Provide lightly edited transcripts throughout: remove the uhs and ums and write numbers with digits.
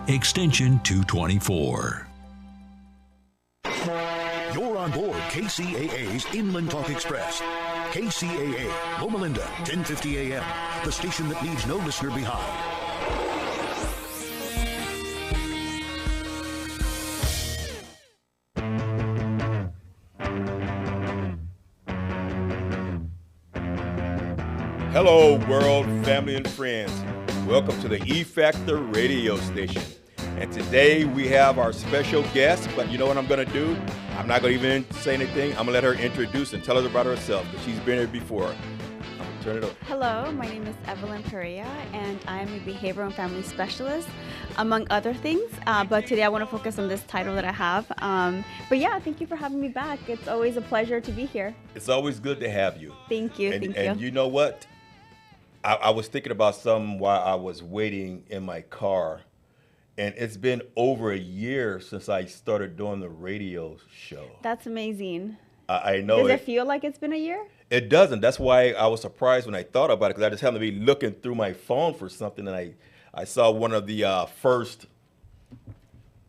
extension 224. You're on board KCAA's Inland Talk Express. KCAA, Loma Linda, 1050 AM, the station that leaves no listener behind. Hello, world, family, and friends. Welcome to the E Factor radio station. And today we have our special guest, but you know what I'm going to do? I'm not going to even say anything. I'm going to let her introduce and tell us about herself because she's been here before. I'm going to turn it over. Hello, my name is Evelyn Perea, and I'm a behavioral and family specialist, among other things. But today I want to focus on this title that I have. But yeah, thank you for having me back. It's always a pleasure to be here. It's always good to have you. Thank you. And you know what? I was thinking about something while I was waiting in my car, and it's been over a year since I started doing the radio show. That's amazing. I know. Does it feel like it's been a year? It doesn't. That's why I was surprised when I thought about it, because I just happened to be looking through my phone for something, and I saw one of the first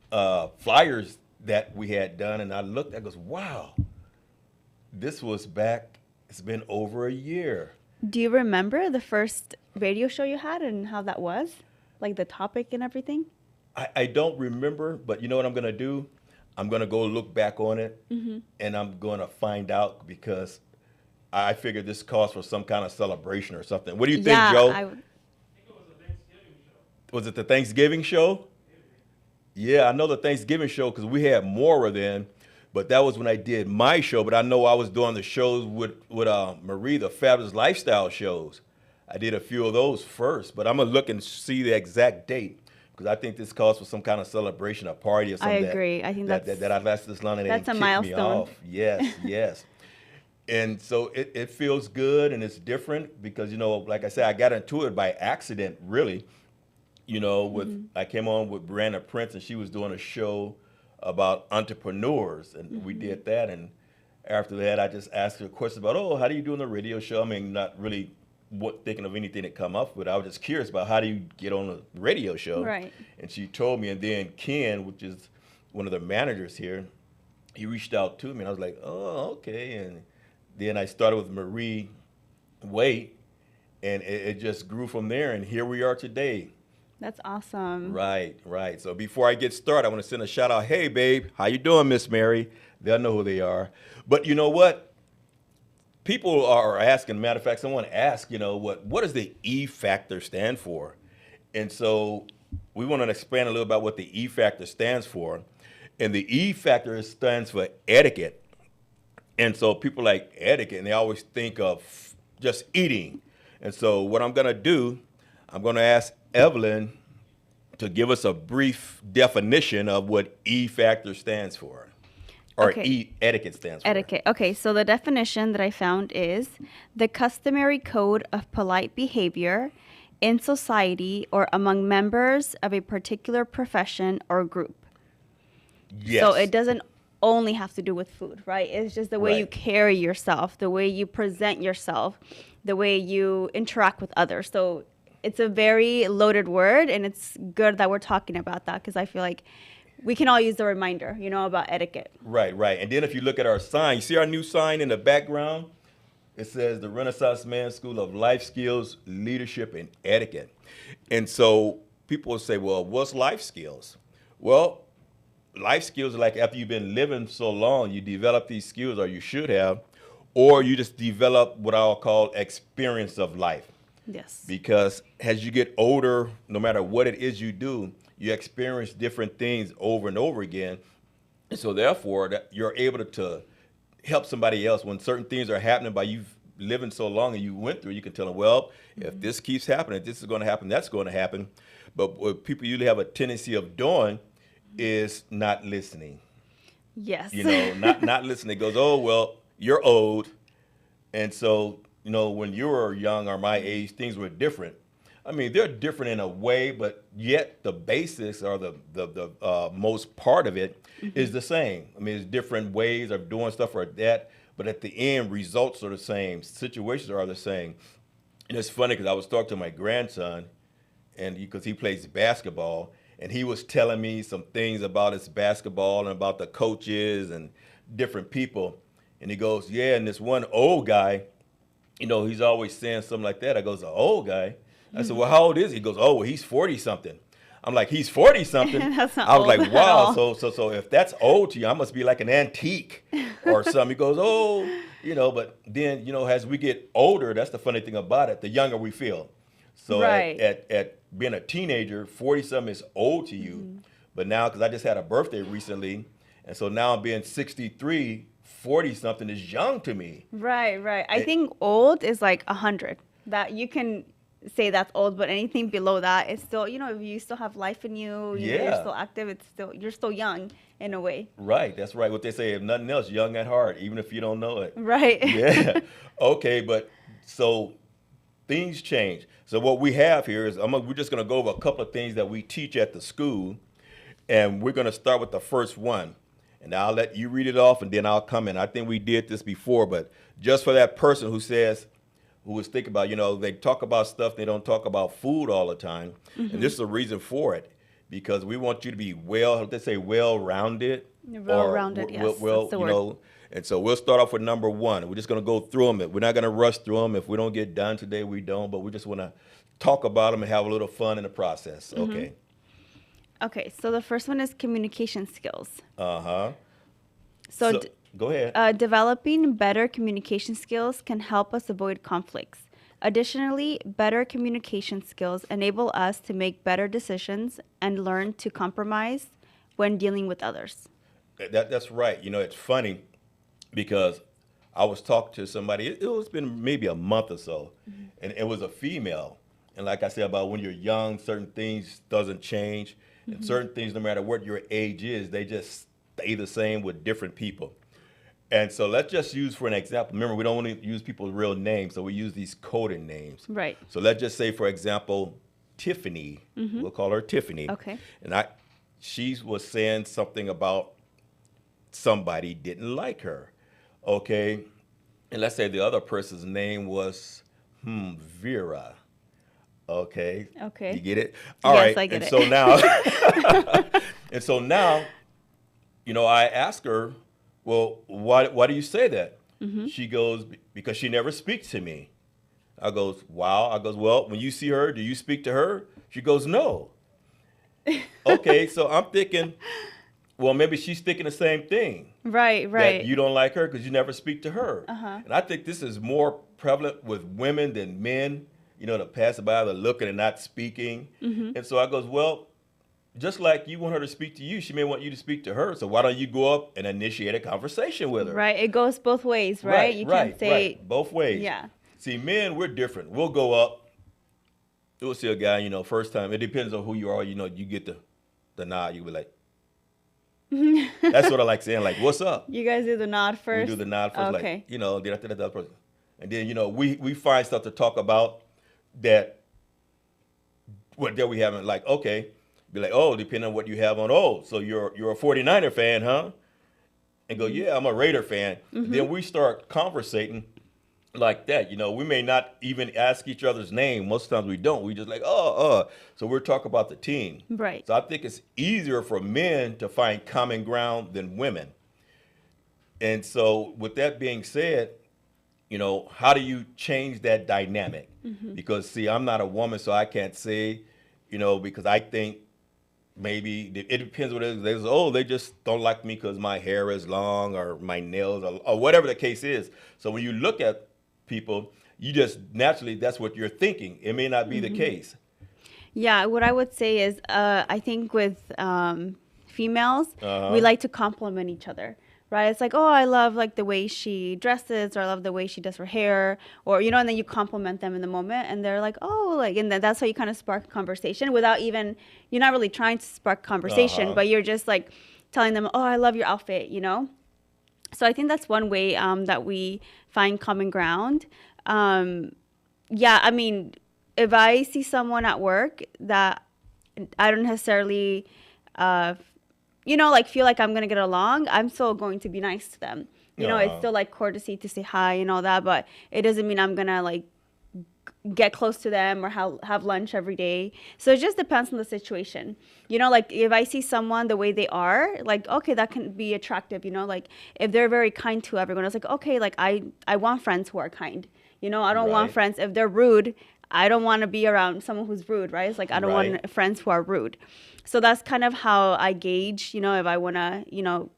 flyers that we had done, and I looked, I goes, wow, this was back, it's been over a year. Do you remember the first radio show you had and how that was? Like the topic and everything? I don't remember, but you know what I'm going to do? I'm going to go look back on it, and I'm going to find out, because I figured this calls for some kind of celebration or something. What do you think, Joe? I think it was a Thanksgiving show. Was it the Thanksgiving show? Yeah, I know the Thanksgiving show because we had Maura then, but that was when I did my show. But I know I was doing the shows with Marie, the Fabulous Lifestyle shows. I did a few of those first, but I'm going to look and see the exact date, because I think this calls for some kind of celebration, a party or something. I agree. I think that I lasted this long and they didn't that's a kick me milestone. off. Yes, yes. And so it feels good, and it's different because, you know, like I said, I got into it by accident, really. You know, I came on with Brianna Prince, and she was doing a show about entrepreneurs, and we did that. And after that, I just asked her a question about, how do you do on the radio show? I mean, not really thinking of anything to come up with. I was just curious about how do you get on a radio show. Right. And she told me, and then Ken, which is one of the managers here, he reached out to me, and I was like, oh, okay. And then I started with Marie Waite, and it just grew from there, and here we are today. That's awesome. Right. So before I get started, I want to send a shout out. Hey, babe, how you doing, Miss Mary? They'll know who they are. But you know what? People are asking, matter of fact, someone asked, you know, what does the E Factor stand for? And so we want to expand a little about what the E Factor stands for. And the E Factor stands for etiquette. And so people like etiquette, and they always think of just eating. And so what I'm going to do, I'm going to ask Evelyn to give us a brief definition of what E Factor stands for, or Okay. Etiquette stands for. Etiquette. Okay, so the definition that I found is the customary code of polite behavior in society or among members of a particular profession or group. Yes. So it doesn't only have to do with food, right? It's just the way you Right. carry yourself, the way you present yourself, the way you interact with others. So it's a very loaded word, and it's good that we're talking about that, because I feel like we can all use the reminder, you know, about etiquette. Right. And then if you look at our sign, you see our new sign in the background? It says the Renaissance Man School of Life Skills, Leadership, and Etiquette. And so people will say, well, what's life skills? Well, life skills are like after you've been living so long, you develop these skills, or you should have, or you just develop what I'll call experience of life. Yes. Because as you get older, no matter what it is you do, you experience different things over and over again. And so therefore, that you're able to help somebody else when certain things are happening by you living so long and you went through, you can tell them, well, if this keeps happening, this is going to happen, that's going to happen. But what people usually have a tendency of doing is not listening. Yes. You know, not listening. It goes, oh, well, you're old. And so, you know, when you were young or my age, things were different. I mean, they're different in a way, but yet the basics or the most part of it is the same. I mean, it's different ways of doing stuff or that, but at the end, results are the same. Situations are the same. And it's funny because I was talking to my grandson, and because he plays basketball, and he was telling me some things about his basketball and about the coaches and different people. And he goes, yeah, and this one old guy, he's always saying something like that. I goes, an old guy? I said, well, how old is he? He goes, oh, well, he's 40-something. I'm like, he's 40-something? That's not I was old like, at wow, all. so if that's old to you, I must be like an antique or something. He goes, oh, but then, as we get older, that's the funny thing about it, the younger we feel. So Right. at being a teenager, 40-something is old to you. But now, because I just had a birthday recently, and so now being 63, 40-something is young to me. Right, right. I think old is like 100. That you can say that's old, but anything below that is still, if you still have life in you, you're Yeah. still active, you're still young in a way. Right, that's right. What they say, if nothing else, young at heart, even if you don't know it. Right. Yeah. Okay, but so things change. So what we have here is we're just going to go over a couple of things that we teach at the school, and we're going to start with the first one. And I'll let you read it off, and then I'll come in. I think we did this before, but just for that person who was thinking about, they talk about stuff, they don't talk about food all the time. And this is a reason for it, because we want you to be well-rounded. Well-rounded, yes, that's the word. And so we'll start off with number one. We're just going to go through them. We're not going to rush through them. If we don't get done today, we don't. But we just want to talk about them and have a little fun in the process. Okay. Okay, so the first one is communication skills. Uh-huh. So, Go ahead. developing better communication skills can help us avoid conflicts. Additionally, better communication skills enable us to make better decisions and learn to compromise when dealing with others. That's right. It's funny because I was talking to somebody, it was been maybe a month or so, and it was a female. And like I said, about when you're young, certain things doesn't change. And certain things, no matter what your age is, they just stay the same with different people. And so let's just use for an example. Remember, we don't want to use people's real names, so we use these coded names. Right. So let's just say, for example, Tiffany. We'll call her Tiffany. Okay. And she was saying something about somebody didn't like her. Okay. And let's say the other person's name was Vera. Okay. Okay. You get it? Yes, All right. I get it. So now, I ask her, well, why do you say that? She goes, because she never speaks to me. I goes, wow. I goes, well, when you see her, do you speak to her? She goes, no. Okay, so I'm thinking, well, maybe she's thinking the same thing. Right, That right. you don't like her because you never speak to her. And I think this is more prevalent with women than men, to pass by, they're looking and not speaking. And so I goes, well, just like you want her to speak to you, she may want you to speak to her. So why don't you go up and initiate a conversation with her? Right, it goes both ways, right? You can't say, right. Both ways. Yeah. See, men, we're different. We'll go up. We'll see a guy, first time. It depends on who you are. You get the nod. You be like, that's what I like saying. Like, what's up? You guys do the nod first? We do the nod first. Okay. Like, then after that, the other person. And then, we find stuff to talk about that we haven't, like, okay. Be like, oh, depending on what you have on. Oh, so you're a 49er fan, huh? And go, yeah, I'm a Raider fan. Then we start conversating like that. We may not even ask each other's name. Most times we don't. We just like, So we're talking about the team. Right. So I think it's easier for men to find common ground than women. And so with that being said, how do you change that dynamic? Because, see, I'm not a woman, so I can't say, because I think maybe it depends what it is. They say, they just don't like me because my hair is long or my nails or whatever the case is. So when you look at people, you just naturally, that's what you're thinking. It may not be the case. Yeah, what I would say is I think with females, we like to compliment each other. Right, it's like, oh, I love like the way she dresses, or I love the way she does her hair, or and then you compliment them in the moment, and they're like, oh, like, and then that's how you kind of spark a conversation without even, you're not really trying to spark conversation, but you're just like telling them, oh, I love your outfit, So I think that's one way that we find common ground. Yeah, I mean, if I see someone at work that I don't necessarily like feel like I'm going to get along, I'm still going to be nice to them. It's still like courtesy to say hi and all that, but it doesn't mean I'm going to like get close to them or have lunch every day. So it just depends on the situation. You know, like if I see someone the way they are, like, okay, that can be attractive, you know, like if they're very kind to everyone, it's like, okay, like I want friends who are kind. You know, I don't want Right. friends, if they're rude, I don't want to be around someone who's rude, right? It's like I don't Right. want friends who are rude. So that's kind of how I gauge, you know, if I want to, you know,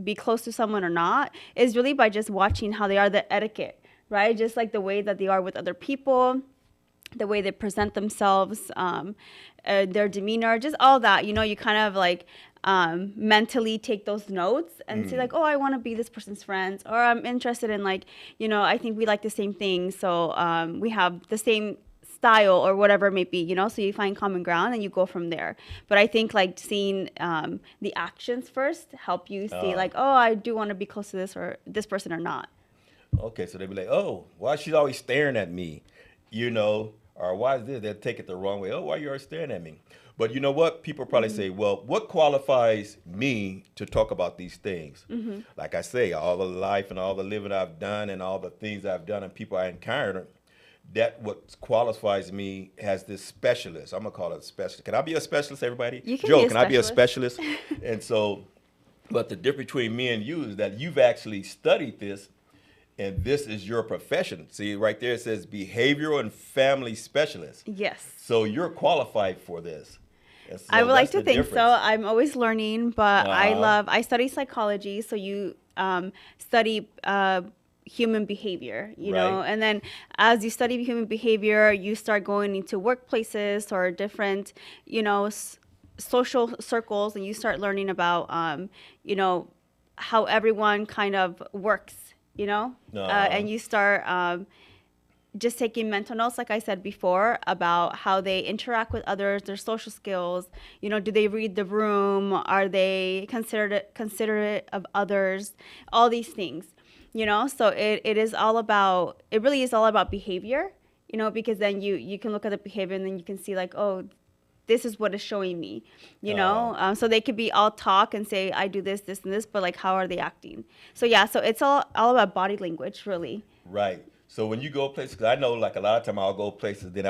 be close to someone or not, is really by just watching how they are, the etiquette, right? Just like the way that they are with other people, the way they present themselves, their demeanor, just all that. You know, you kind of like mentally take those notes and say like, oh, I want to be this person's friends, or I'm interested in like, you know, I think we like the same things, so we have the same style or whatever it may be, you know, so you find common ground and you go from there. But I think like seeing the actions first help you see like, oh, I do want to be close to this or this person or not. Okay, so they'd be like, oh, why she's always staring at me, you know, or why is this? They'll take it the wrong way. Oh, why you always staring at me? But you know what? People probably say, well, what qualifies me to talk about these things? Like I say, all the life and all the living I've done and all the things I've done and people I encountered, that what qualifies me as this specialist. I'm going to call it a specialist. Can I be a specialist, everybody? You can Joe, be a can I be a specialist. specialist? And so, but the difference between me and you is that you've actually studied this, and this is your profession. See, right there it says behavioral and family specialist. Yes. So you're qualified for this. And so I would like that's to the think so. difference. I'm always learning, but Uh-huh. I study psychology. So you study human behavior, you know, Right. and then as you study human behavior, you start going into workplaces or different, you know, social circles, and you start learning about, you know, how everyone kind of works, you know, Uh-huh. and you start just taking mental notes, like I said before, about how they interact with others, their social skills. You know, do they read the room? Are they considerate of others? All these things, you know. So it is all about, it really is all about behavior, you know, because then you can look at the behavior and then you can see like, oh, this is what it's showing me, you know. So they could be all talk and say, I do this, this, and this, but like, how are they acting? So yeah, so it's all about body language, really. Right. So when you go places, 'cause I know like a lot of time I'll go places, then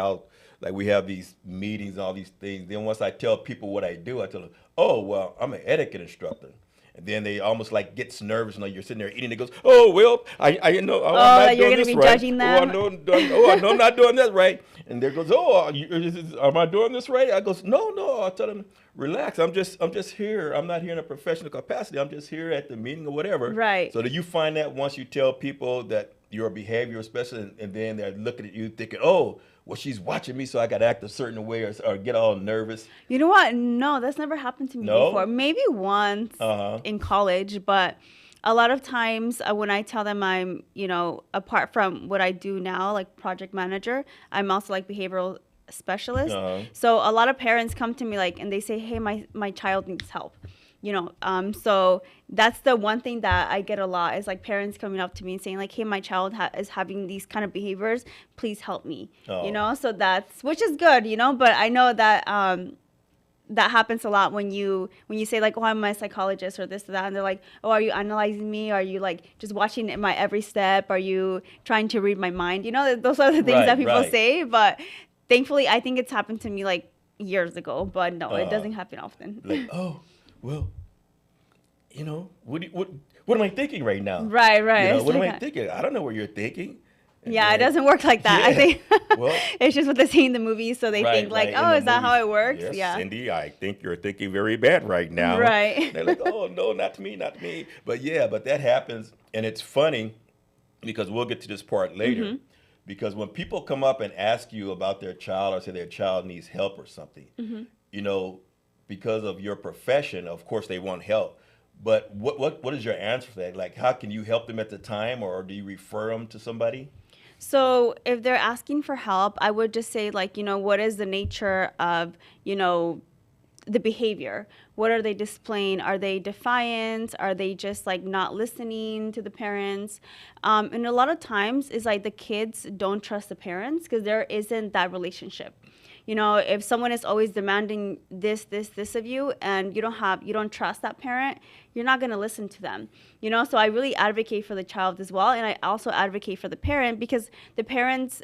like we have these meetings and all these things. Then once I tell people what I do, I tell them, oh, well, I'm an etiquette instructor. And then they almost like gets nervous. You know, you're sitting there eating. It goes, oh, well, I know, I'm not you're doing gonna this be right. judging Oh, them? I know I'm not doing that right. And there goes, oh, am I doing this right? I goes, no. I tell them, relax. I'm just here. I'm not here in a professional capacity. I'm just here at the meeting or whatever. Right. So do you find that once you tell people that you're a behavioral specialist, and then they're looking at you thinking, oh, well, she's watching me, so I got to act a certain way or get all nervous? You know what? No, that's never happened to me No? before. Maybe once Uh-huh. in college, but a lot of times when I tell them I'm, you know, apart from what I do now, like project manager, I'm also like behavioral specialist. Uh-huh. So a lot of parents come to me like, and they say, hey, my child needs help. You know, so that's the one thing that I get a lot is like parents coming up to me and saying like, hey, my child is having these kind of behaviors. Please help me. Oh. You know, so that's, which is good, you know, but I know that that happens a lot when you say like, oh, I'm a psychologist or this or that, and they're like, oh, are you analyzing me? Are you like just watching my every step? Are you trying to read my mind? You know, those are the things Right, that people right. say, but thankfully I think it's happened to me like years ago, but no, it Uh-huh. doesn't happen often. Like, oh, well, you know, what am I thinking right now? Right. You know, It's what am like I that. thinking? I don't know what you're thinking. And Yeah, it then- doesn't work like that. I Yeah. think Well- it's just what they see in the movies, so they think like, in oh, the is that how movies. it works? Yes, Yeah. Cindy, I think you're thinking very bad right now. Right. They're like, oh, no, not me. But yeah, but that happens. And it's funny because we'll get to this part later. Mm-hmm. Because when people come up and ask you about their child or say their child needs help or something, Mm-hmm. you know, because of your profession, of course they want help. But what is your answer for that? Like, how can you help them at the time, or do you refer them to somebody? So if they're asking for help, I would just say like, you know, what is the nature of, you know, the behavior? What are they displaying? Are they defiant? Are they just like not listening to the parents? And a lot of times it's like the kids don't trust the parents because there isn't that relationship. You know, if someone is always demanding this of you, and you don't trust that parent, you're not going to listen to them. You know, so I really advocate for the child as well, and I also advocate for the parent, because the parents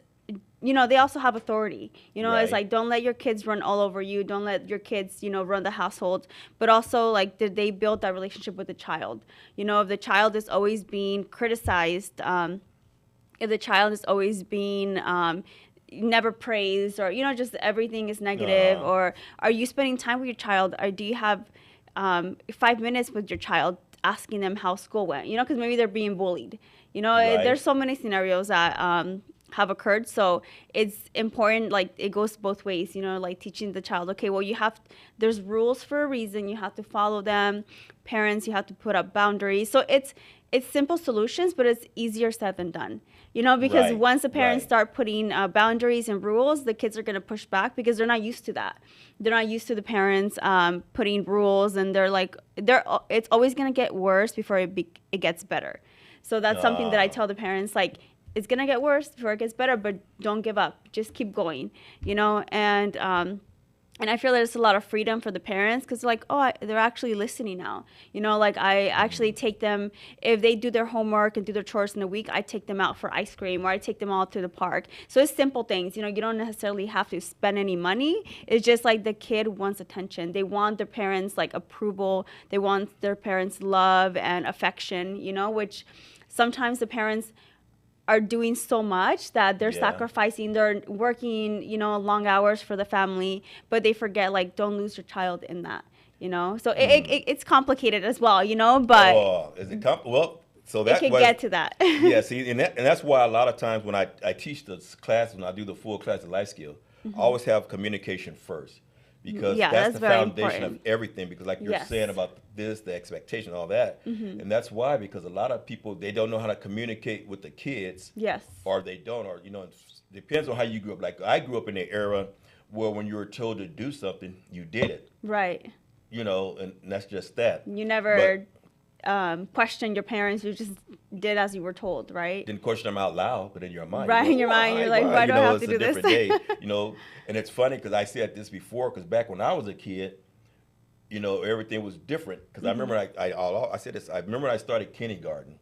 they also have authority. Right. It's like, don't let your kids run all over you. Don't let your kids, run the household. But also, like, did they build that relationship with the child? If the child is always being criticized, if the child is always being never praised, or just everything is negative, or are you spending time with your child, or do you have 5 minutes with your child asking them how school went, because maybe they're being bullied. Right. There's so many scenarios that have occurred. So it's important, like, it goes both ways, like teaching the child, okay, well, there's rules for a reason, you have to follow them. Parents, you have to put up boundaries. So it's simple solutions, but it's easier said than done. Because Right, once the parents right. start putting boundaries and rules, the kids are going to push back because they're not used to that. They're not used to the parents putting rules, and it's always going to get worse before it gets better. So that's something that I tell the parents, like, it's going to get worse before it gets better, but don't give up. Just keep going, and I feel there's a lot of freedom for the parents because, like, they're actually listening now. Like, I actually take them, if they do their homework and do their chores in a week, I take them out for ice cream, or I take them out to the park. So it's simple things. You don't necessarily have to spend any money. It's just like the kid wants attention. They want their parents, like, approval. They want their parents' love and affection, which sometimes the parents are doing so much that they're sacrificing, they're working, long hours for the family, but they forget, like, don't lose your child in that, So it's complicated as well, but Is it well? So it that can was, get to that. yeah. See, and that's why a lot of times when I teach this class, when I do the full class of life skill, I always have communication first, because Yeah, that's that's the very foundation important. of everything. Because like you're Yes. saying about this, the expectation, all that, and that's why, because a lot of people, they don't know how to communicate with the kids. Yes. Or they don't, or it depends on how you grew up. Like, I grew up in the era where when you were told to do something, you did it. Right. And that's just that. You never questioned your parents. You just did as you were told, right? Didn't question them out loud, but in your mind, Right, in your mind, you're like, why do I have to do it's a this? different day, And it's funny because I said this before, because back when I was a kid, everything was different. Because I remember I said this. I remember I started kindergarten.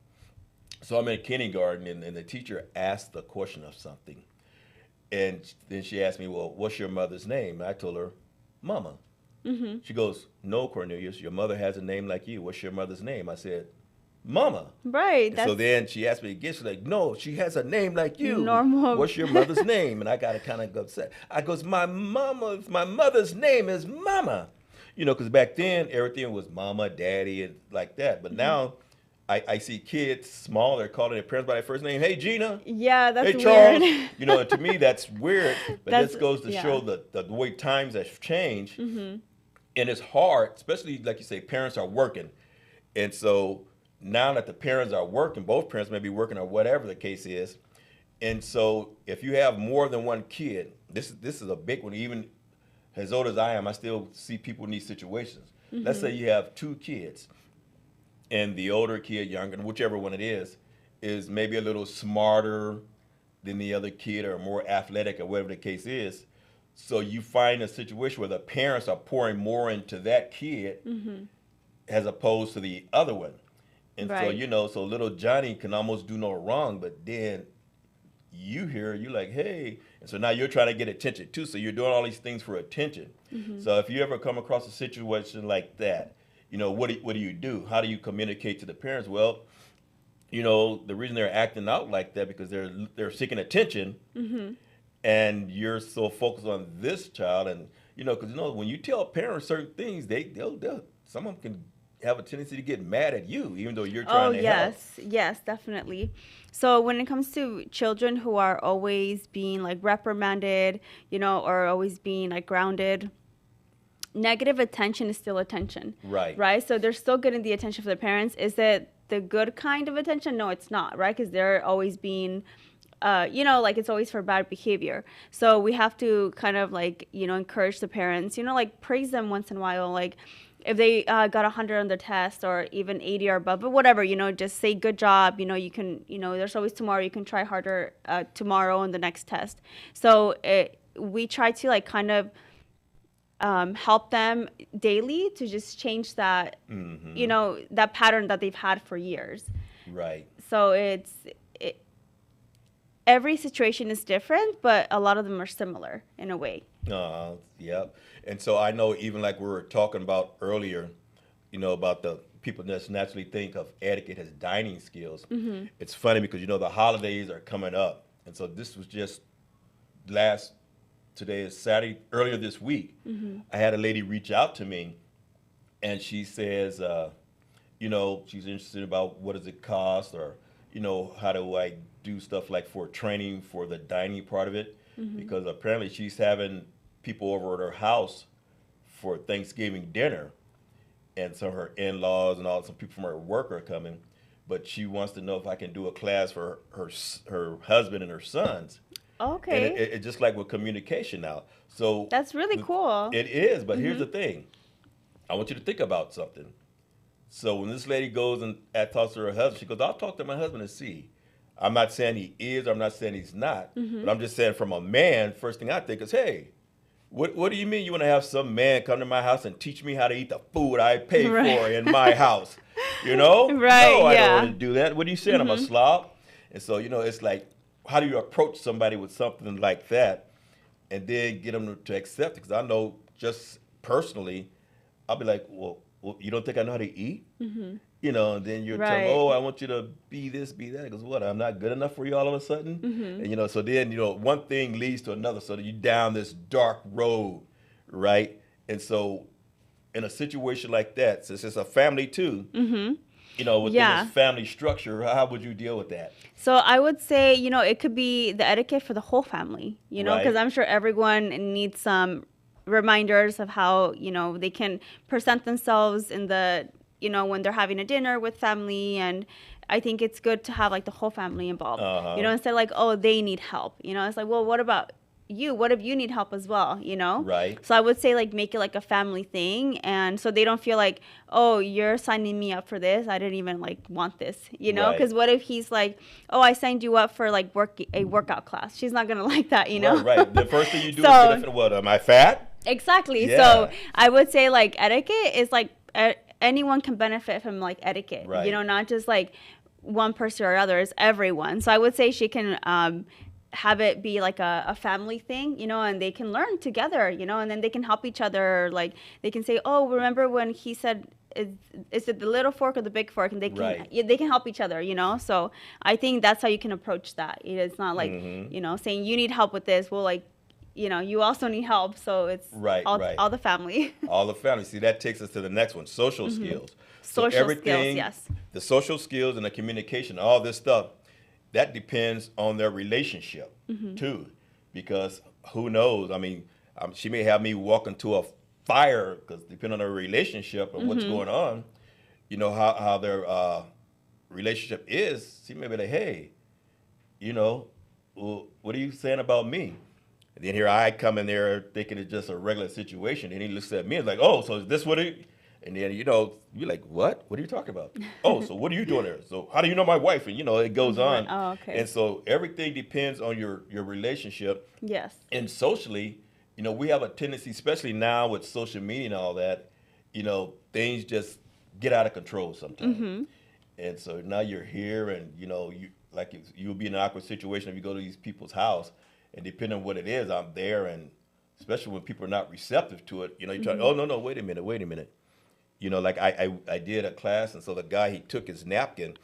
So I'm in kindergarten, and the teacher asked the question of something, and then she asked me, "Well, what's your mother's name?" And I told her, "Mama." She goes, "No, Cornelius, your mother has a name like you. What's your mother's name?" I said, "Mama." Right. And so then she asked me again. She's like, "No, she has a name like you. Normal. What's your mother's name?" And I got to kind of upset. I goes, my mother's name is Mama." Because back then everything was Mama, Daddy, and like that. But now I see kids small, they're calling their parents by their first name. "Hey, Gina." Yeah, that's "Hey, Charles." weird. And to me that's weird. But this goes to yeah. show the way times have changed. And it's hard, especially like you say, parents are working. And so now that the parents are working, both parents may be working or whatever the case is. And so if you have more than one kid, this is a big one. Even as old as I am, I still see people in these situations. Let's say you have two kids, and the older kid, younger, whichever one it is maybe a little smarter than the other kid, or more athletic, or whatever the case is. So you find a situation where the parents are pouring more into that kid as opposed to the other one. And Right. so little Johnny can almost do no wrong, but then you're like, "Hey." And so now you're trying to get attention too. So you're doing all these things for attention. So if you ever come across a situation like that, what do you do? How do you communicate to the parents? Well, the reason they're acting out like that because they're seeking attention, and you're so focused on this child, and because when you tell parents certain things, they'll some of them can have a tendency to get mad at you, even though you're trying to help. Yes, definitely. So when it comes to children who are always being, like, reprimanded, or always being, like, grounded, negative attention is still attention. Right. So they're still getting the attention from the parents. Is it the good kind of attention? No, it's not, right? Because they're always being, like, it's always for bad behavior. So we have to kind of, like, encourage the parents, like, praise them once in a while. Like, if they got 100 on the test, or even 80 or above, but whatever, just say good job. You can, there's always tomorrow. You can try harder tomorrow on the next test. So we try to, like, kind of help them daily to just change that, that pattern that they've had for years. Right. So every situation is different, but a lot of them are similar in a way. Yep. And so I know even like we were talking about earlier, about the people that naturally think of etiquette as dining skills. It's funny because, the holidays are coming up. And so this was just today is Saturday, earlier this week, I had a lady reach out to me and she says, she's interested about what does it cost or, how do I do stuff like for training for the dining part of it? Because apparently she's having people over at her house for Thanksgiving dinner. And so her in-laws and some people from her work are coming. But she wants to know if I can do a class for her husband and her sons. Okay. And it's just like with communication now. So that's really cool. It is, but here's the thing. I want you to think about something. So when this lady goes and talks to her husband, she goes, I'll talk to my husband and see. I'm not saying he is, or I'm not saying he's not, but I'm just saying from a man, first thing I think is, hey, what do you mean you want to have some man come to my house and teach me how to eat the food I pay for in my house? Right, No, I yeah. don't want to do that. What are you saying? I'm a slob? And so, it's like, how do you approach somebody with something like that and then get them to accept it? Because I know just personally, I'll be like, well, you don't think I know how to eat? And then you're telling, Right. oh, I want you to be this, be that. He goes, what, I'm not good enough for you all of a sudden? And, so then, one thing leads to another. So you down this dark road, right? And so in a situation like that, since it's a family too, within Yeah. this family structure, how would you deal with that? So I would say, it could be the etiquette for the whole family, because Right. I'm sure everyone needs some reminders of how, they can present themselves in the, when they're having a dinner with family. And I think it's good to have like the whole family involved, instead of like, oh, they need help, it's like, well, what about you? What if you need help as well, Right. So I would say like make it like a family thing, and so they don't feel like, oh, you're signing me up for this, I didn't even like want this, Right. because what if he's like, oh, I signed you up for like a workout class? She's not gonna like that, Right. The first thing you do So- is benefit, what, am I fat? Exactly. Yeah. So I would say like etiquette is like anyone can benefit from like etiquette, Right. not just like one person or other, it's everyone. So I would say she can have it be like a family thing, and they can learn together, and then they can help each other. Like they can say, oh, remember when he said, is it the little fork or the big fork? And they can Right. they can help each other, So I think that's how you can approach that. It's not like, saying you need help with this. Well, like, you also need help. So it's Right, right. all the family. All the family. See, that takes us to the next one, social skills. So Social everything, skills, yes. the social skills and the communication, all this stuff, that depends on their relationship too. Because who knows? I mean, she may have me walk into a fire because depending on their relationship and what's going on, how their relationship is, she may be like, hey, well, what are you saying about me? And then here I come in there thinking it's just a regular situation. And he looks at me and is like, oh, so is this what it? And then, you're like, what? What are you talking about? Oh, so what are you doing there? So how do you know my wife? And, it goes on. Oh, okay. And so everything depends on your relationship. Yes. And socially, we have a tendency, especially now with social media and all that, things just get out of control sometimes. And so now you're here and, you'll be in an awkward situation if you go to these people's house. And depending on what it is, I'm there. And especially when people are not receptive to it, you try, oh, no, wait a minute. Like I did a class, and so the guy, he took his napkin,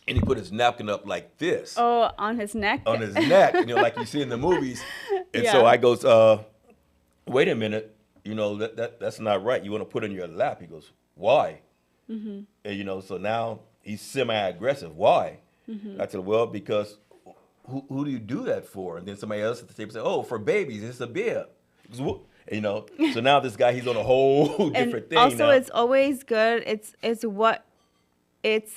and he put his napkin up like this. Oh, on his neck? On his neck, like you see in the movies. And Yeah. so I goes, wait a minute, that's not right. You want to put it in your lap. He goes, why? And, so now he's semi-aggressive. Why? I said, well, because who do you do that for? And then somebody else at the table said, oh, for babies, it's a beer. He goes, so now this guy, he's on a whole different thing also now. it's always good, it's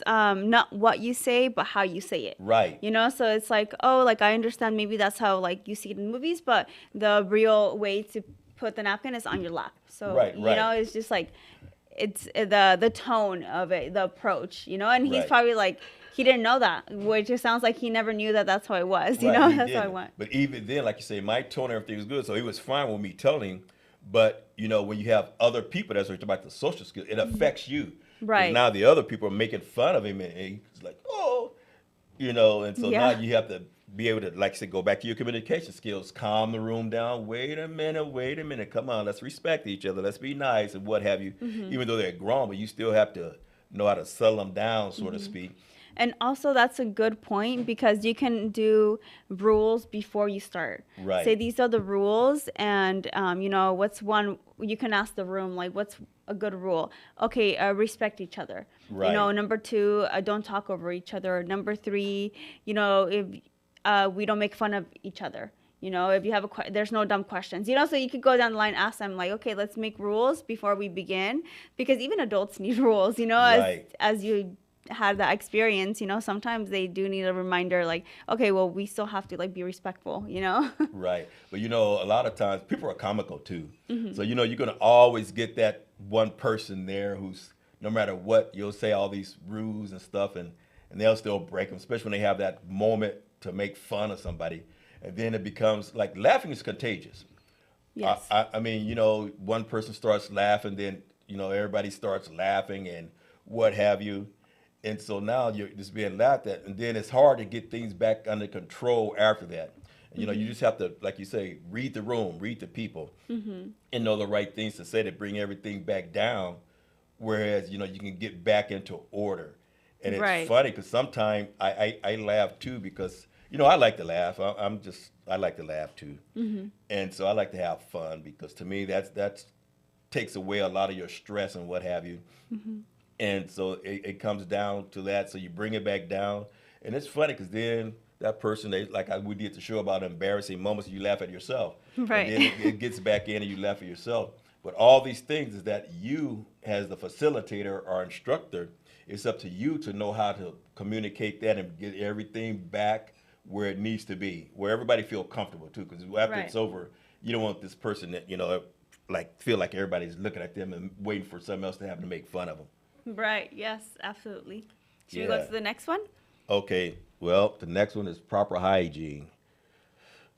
not what you say but how you say it, Right. so it's like, oh, like I understand maybe that's how like you see it in movies, but the real way to put the napkin is on your lap. So Right. it's just like it's the tone of it, the approach, and he's Right. probably like, he didn't know that, which it sounds like he never kw that that's how it was, Right, he that's how I didn't. went. But even then, like you say, my tone, everything was good, so he was fine with me telling him. But when you have other people, that's what you're talking about, the social skills, it affects you. 'Cause Right. now the other people are making fun of him, and he's like, oh, and so Yeah. now you have to be able to, like I said, go back to your communication skills, calm the room down. Wait a minute. Come on, let's respect each other. Let's be nice and what have you. Even though they're grown, but you still have to know how to settle them down, so to speak. And also, that's a good point because you can do rules before you start. Right. Say these are the rules, and what's one you can ask the room like, what's a good rule? Okay, respect each other. Right. Number 2, don't talk over each other. Number 3, if we don't make fun of each other. If you have there's no dumb questions. So you could go down the line, ask them like, okay, let's make rules before we begin, because even adults need rules. Right. As you had that experience, sometimes they do need a reminder like, okay, well, we still have to like be respectful, Right. But a lot of times people are comical too. So, you're going to always get that one person there who's, no matter what, you'll say all these rules and stuff and they'll still break them, especially when they have that moment to make fun of somebody. And then it becomes like laughing is contagious. Yes. I mean, one person starts laughing, then, everybody starts laughing and what have you. And so now you're just being laughed at, and then it's hard to get things back under control after that. And, you just have to, like you say, read the room, read the people, and know the right things to say to bring everything back down. Whereas, you can get back into order. And it's Right. funny because sometimes I laugh too because, I like to laugh. I like to laugh too. And so I like to have fun because to me that's takes away a lot of your stress and what have you. And so it comes down to that. So you bring it back down. And it's funny because then that person, we did the show about embarrassing moments, you laugh at yourself. Right. And then it gets back in and you laugh at yourself. But all these things is that you, as the facilitator or instructor, it's up to you to know how to communicate that and get everything back where it needs to be, where everybody feel comfortable too. Because after Right. it's over, you don't want this person that, feel like everybody's looking at them and waiting for something else to happen to make fun of them. Right. Yes, absolutely. Should we go Yeah. to the next one? Okay, well, the next one is proper hygiene.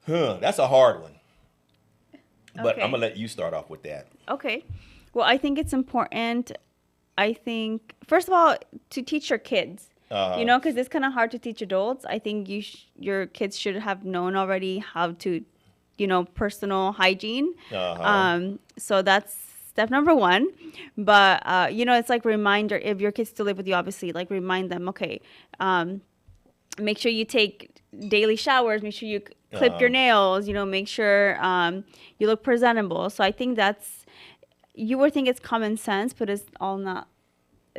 That's a hard one. But Okay. I'm going to let you start off with that. Okay. Well, I think it's important. I think, first of all, to teach your kids, because it's kind of hard to teach adults. I think your kids should have known already how to, personal hygiene. So that's step number 1. But, it's like reminder, if your kids still live with you, obviously, like remind them, okay, make sure you take daily showers, make sure you clip your nails, make sure you look presentable. So I think you would think it's common sense, but it's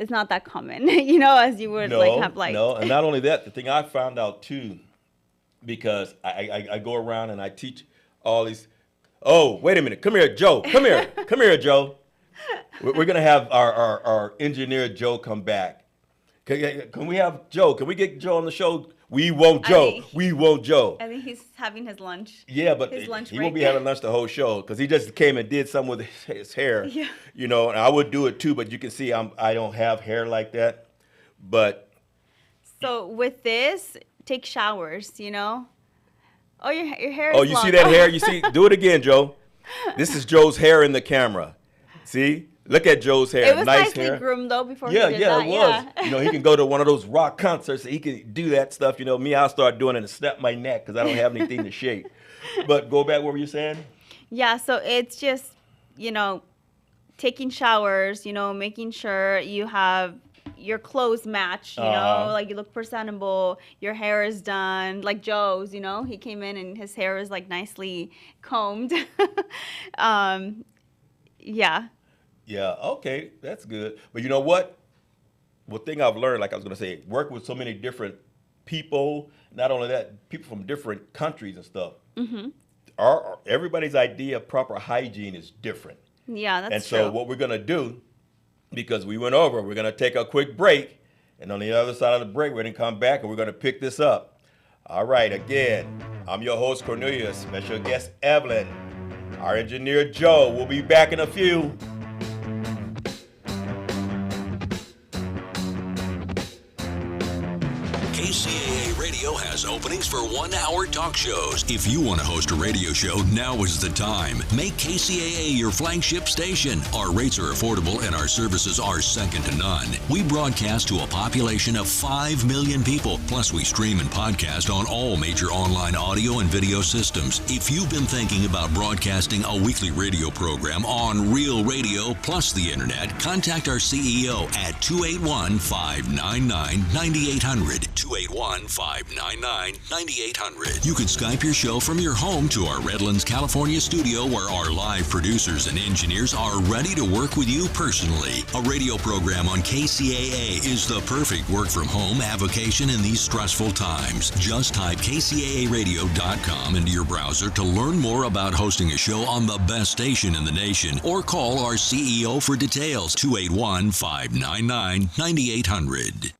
not that common, as you would No, and not only that, the thing I found out too, because I go around and I teach all these. Oh, wait a minute. Come here, Joe. Come here. Come here, Joe. We're going to have our engineer, Joe, come back. Can we have Joe? Can we get Joe on the show? We want Joe. We want Joe. I think he's having his lunch. Yeah, but His lunch he won't be break. having lunch the whole show because he just came and did something with his hair. Yeah. And I would do it too, but you can see I don't have hair like that. But So with this, take showers, Oh, your hair is oh, you long. see that hair? You see? Do it again, Joe. This is Joe's hair in the camera. See? Look at Joe's hair. It was nice nicely hair. groomed though before Yeah, he did yeah, that. it was. He can go to one of those rock concerts. He can do that stuff. Me, I'll start doing it and snap my neck because I don't have anything to shake. But go back. What were you saying? Yeah, so it's just, taking showers, making sure you have your clothes match, like you look presentable, your hair is done, like Joe's, he came in and his hair is like nicely combed. Yeah. Yeah, okay, that's good. But you know what? One thing I've learned, like I was going to say, work with so many different people, not only that, people from different countries and stuff. Everybody's idea of proper hygiene is different. Yeah, that's And true. so what we're going to do, because we went over, we're going to take a quick break. And on the other side of the break, we're going to come back and we're going to pick this up. All right, again, I'm your host, Cornelius, special guest, Evelyn. Our engineer, Joe, will be back in a few. KCAA Radio has openings for 1-hour talk shows. If you want to host a radio show, now is the time. Make KCAA your flagship station. Our rates are affordable and our services are second to none. We broadcast to a population of 5 million people. Plus, we stream and podcast on all major online audio and video systems. If you've been thinking about broadcasting a weekly radio program on Real Radio plus the internet, contact our CEO at 281-599-9800. 281-599-9800. You can Skype your show from your home to our Redlands, California studio where our live producers and engineers are ready to work with you personally. A radio program on KCAA is the perfect work from home avocation in these stressful times. Just type kcaaradio.com into your browser to learn more about hosting a show on the best station in the nation, or call our CEO for details, 281-599-9800.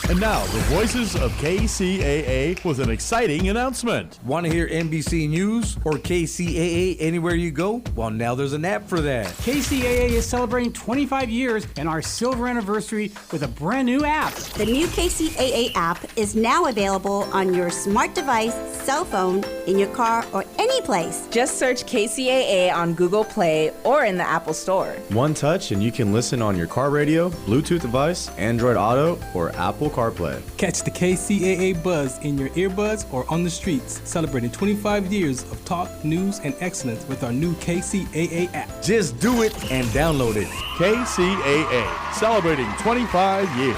And now, the voices of KCAA with an exciting announcement. Want to hear NBC News or KCAA anywhere you go? Well, now there's an app for that. KCAA is celebrating 25 years and our silver anniversary with a brand new app. The new KCAA app is now available on your smart device, cell phone, in your car, or any place. Just search KCAA on Google Play or in the Apple Store. One touch and you can listen on your car radio, Bluetooth device, Android Auto, or Apple CarPlay. Catch the KCAA buzz in your earbuds or on the streets, celebrating 25 years of talk, news, and excellence with our new KCAA app. Just do it and download it. KCAA, celebrating 25 years.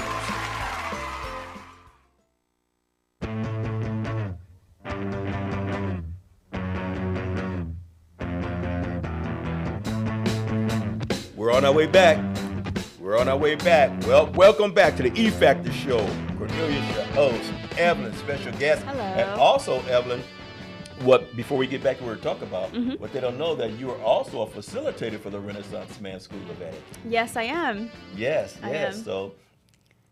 We're on our way back. We're on our way back. Well, welcome back to the E Factor Show. Cornelius, your host, Evelyn, special guest. Hello. And also, Evelyn, before we get back to what we're talking about, what they don't know that you are also a facilitator for the Renaissance Man School of Etiquette. Yes, I am. Yes, I yes. am. So,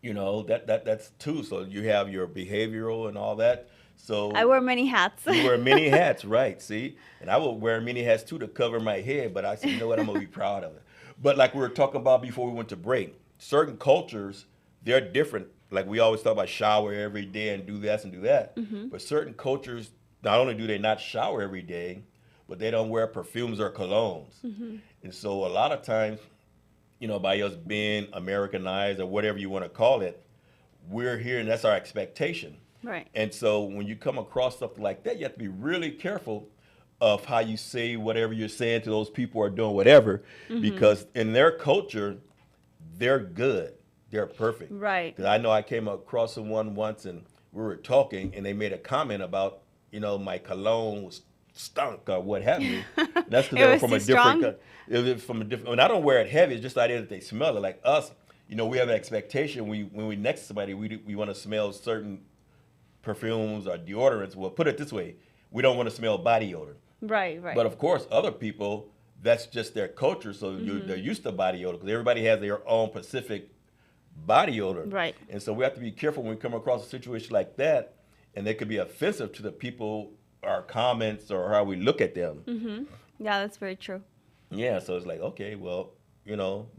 that's two. So you have your behavioral and all that. So I wear many hats. you wear many hats, right? See, and I will wear many hats too to cover my head. But I said, you know what? I'm gonna be proud of it. But like we were talking about before we went to break, certain cultures, they're different. Like we always talk about shower every day and do this and do that. But certain cultures, not only do they not shower every day, but they don't wear perfumes or colognes. And so a lot of times, by us being Americanized or whatever you want to call it, we're here and that's our expectation. Right. And so when you come across something like that, you have to be really careful of how you say whatever you're saying to those people who are doing whatever, because in their culture, they're good. They're perfect. Right. 'Cause I know I came across someone once and we were talking and they made a comment about, my cologne was stunk or what have you. That's because they were from a different. It was from a different. And I don't wear it heavy. It's just the idea that they smell it. Like us, we have an expectation. When we next to somebody, we want to smell certain perfumes or deodorants. Well, put it this way: we don't want to smell body odor. Right. But of course, other people, that's just their culture. So they're used to body odor because everybody has their own specific body odor. Right. And so we have to be careful when we come across a situation like that, and they could be offensive to the people, our comments, or how we look at them. Yeah, that's very true. Yeah. So it's like, okay, well,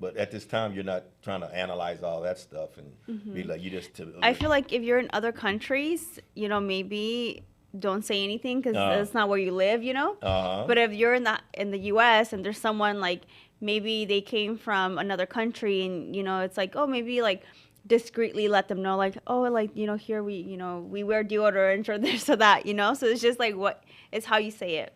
but at this time, you're not trying to analyze all that stuff and be like, you just. I feel like if you're in other countries, maybe don't say anything because that's not where you live, But if you're in the U.S. and there's someone like maybe they came from another country and it's like, oh, maybe like discreetly let them know like, oh, like here we wear deodorant or this or that, So it's just like it's how you say it.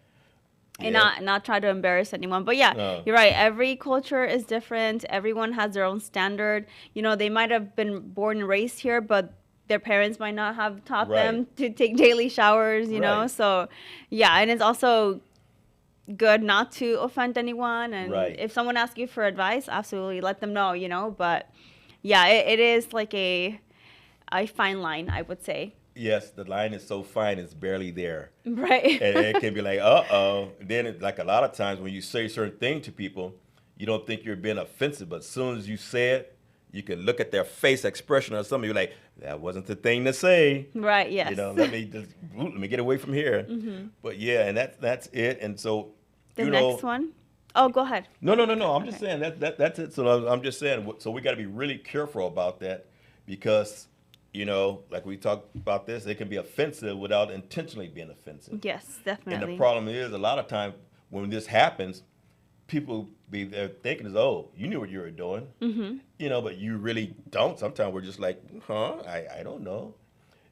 And not try to embarrass anyone. But yeah, you're right. Every culture is different. Everyone has their own standard. They might have been born and raised here, but their parents might not have taught them to take daily showers, you know? So, yeah, and it's also good not to offend anyone. And if someone asks you for advice, absolutely let them know, But, yeah, it is like a fine line, I would say. Yes, the line is so fine, it's barely there. Right. And it can be like, uh-oh. Then, like a lot of times when you say a certain thing to people, you don't think you're being offensive, but as soon as you say it, you can look at their face expression or something. You're like, that wasn't the thing to say. Right. Yes. Let me get away from here. But yeah, and that's it. And so the next one. Oh, go ahead. No. I'm just saying that's it. So I'm just saying. So we got to be really careful about that because You know, like we talked about this, it can be offensive without intentionally being offensive. Yes, definitely. And the problem is, a lot of times when this happens, people be there thinking is, oh, you knew what you were doing, you know, but you really don't. Sometimes we're just like, I don't know.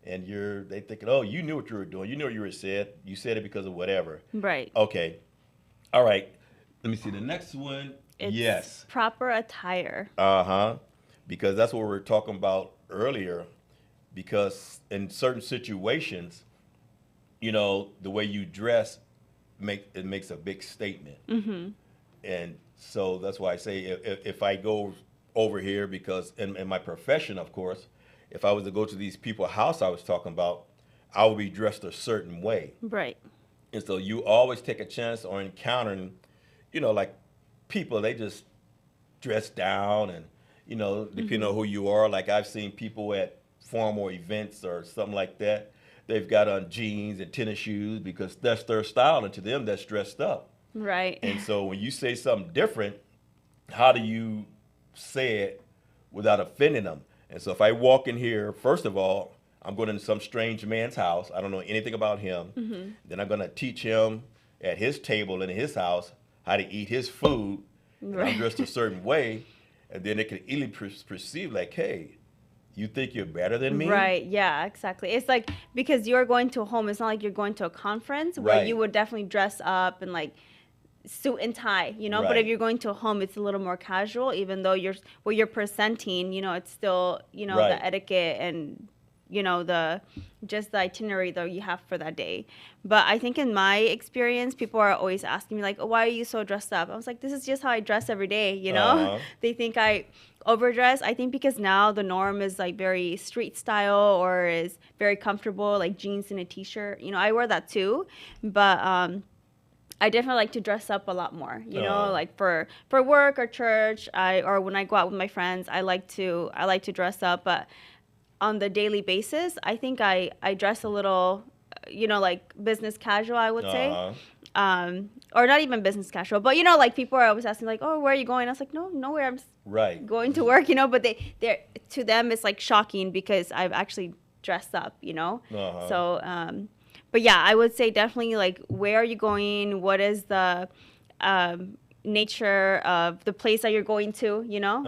And they thinking, oh, you knew what you were doing. You knew what you were said. You said it because of whatever. Right. Okay. All right. Let me see the next one. It's yes. Proper attire. Because that's what we were talking about earlier. Because in certain situations, you know, the way you dress makes a big statement. And so that's why I say if I go over here, because in my profession, of course, if I was to go to these people's house I was talking about, I would be dressed a certain way. Right. And so you always take a chance on encountering, you know, like people, they just dress down and, you know, depending on who you are. Like I've seen people at formal events or something like that. They've got on jeans and tennis shoes because that's their style, and to them that's dressed up. Right. And so when you say something different, how do you say it without offending them? And so if I walk in here, first of all, I'm going into some strange man's house. I don't know anything about him. Then I'm going to teach him at his table in his house how to eat his food. And I'm dressed a certain way, and then they can easily perceive like, hey, you think you're better than me? Right, yeah, exactly. It's like, because you're going to a home, it's not like you're going to a conference where you would definitely dress up and like suit and tie, you know? But if you're going to a home, it's a little more casual, even though what you're presenting, you know, it's still, you know, the etiquette and, you know, the itinerary that you have for that day. But I think in my experience, people are always asking me like, oh, why are you so dressed up? I was like, this is just how I dress every day, you know? They think I overdress. I think because now the norm is like very street style or is very comfortable, like jeans and a t-shirt. You know, I wear that too, but I definitely like to dress up a lot more, you know, like for work or church, or when I go out with my friends, I like to dress up. But on the daily basis, I think I dress a little, you know, like business casual, I would say. Or not even business casual, but, you know, like people are always asking like, oh, where are you going? I was like, no, nowhere. I'm just going to work, you know, but they're to them, it's like shocking because I've actually dressed up, you know? So, but yeah, I would say definitely like, where are you going? What is the nature of the place that you're going to, you know?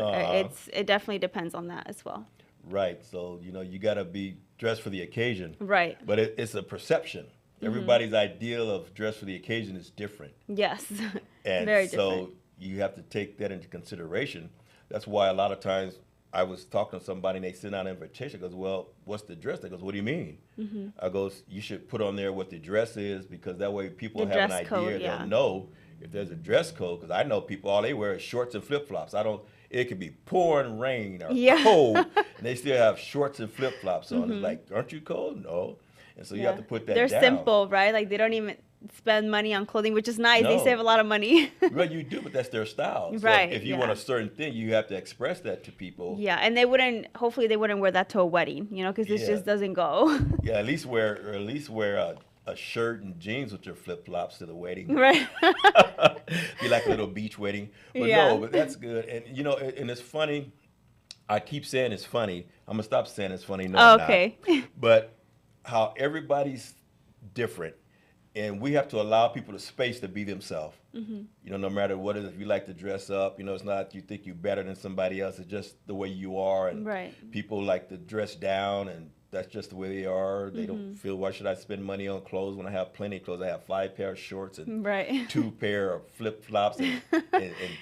It definitely depends on that as well. Right. So, you know, you got to be dressed for the occasion. Right. But it's a perception. Everybody's ideal of dress for the occasion is different. Yes. And very so different. you have to take that into consideration. That's why a lot of times I was talking to somebody and they sent out an invitation. Goes, well, what's the dress? They goes, what do you mean? I goes, you should put on there what the dress is, because that way people have an idea. Code, they'll know if there's a dress code. Because I know people, all they wear is shorts and flip-flops. It could be pouring rain or cold, and they still have shorts and flip-flops on. It's like, aren't you cold? No. And so you have to put that down. They're simple, right? Like they don't even spend money on clothing, which is nice. They save a lot of money. Well, you do, but that's their style. So right. if you want a certain thing, you have to express that to people. Yeah, and hopefully they wouldn't wear that to a wedding, you know, because this just doesn't go. Yeah, at least wear a shirt and jeans with your flip-flops to the wedding. Right. Be like a little beach wedding. But no, but that's good. And, you know, and it's funny. I keep saying it's funny. I'm going to stop saying it's funny. No, I'm not. But how everybody's different, and we have to allow people the space to be themselves. You know, no matter what it is, if you like to dress up, you know, it's not you think you're better than somebody else. It's just the way you are. And people like to dress down, and that's just the way they are. They don't feel, why should I spend money on clothes when I have plenty of clothes? I have 5 pair of shorts and 2 pair of flip-flops and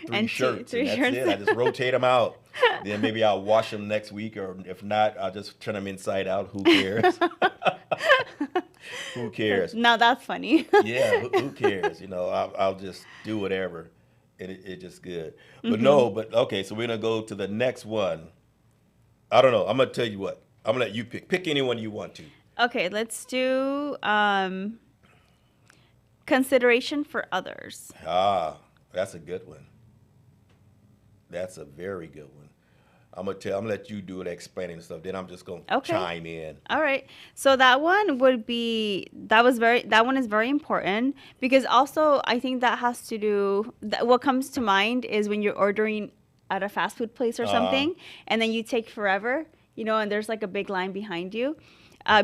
3 shirts. And that's it. I just rotate them out. Then maybe I'll wash them next week, or if not, I'll just turn them inside out. Who cares? Who cares? Now that's funny. Yeah, who cares? You know, I'll just do whatever, and it's just good. But okay, so we're going to go to the next one. I don't know. I'm going to tell you what. I'm going to let you pick. Pick anyone you want to. Okay, let's do consideration for others. That's a good one. That's a very good one. I'm gonna let you do it, explaining stuff. Then I'm just gonna chime in. All right. So that one is very important, because also I think that has to do. What comes to mind is when you're ordering at a fast food place or something, and then you take forever. you know, and there's like a big line behind you.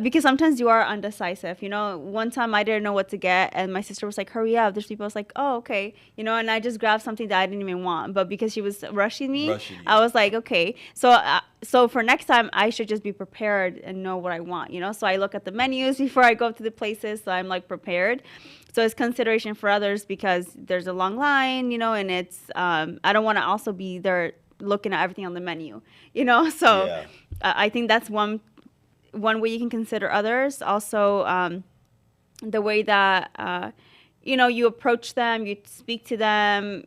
Because sometimes you are undecisive. You know, one time I didn't know what to get, and my sister was like, hurry up. There's people. I was like, oh, okay. You know, and I just grabbed something that I didn't even want. But because she was rushing me, I was like, okay. So for next time, I should just be prepared and know what I want, you know. So I look at the menus before I go to the places, so I'm like prepared. So it's consideration for others because there's a long line, you know, and it's, I don't want to also be there looking at everything on the menu, you know. So I think that's one way you can consider others. Also, the way that, you know, you approach them, you speak to them,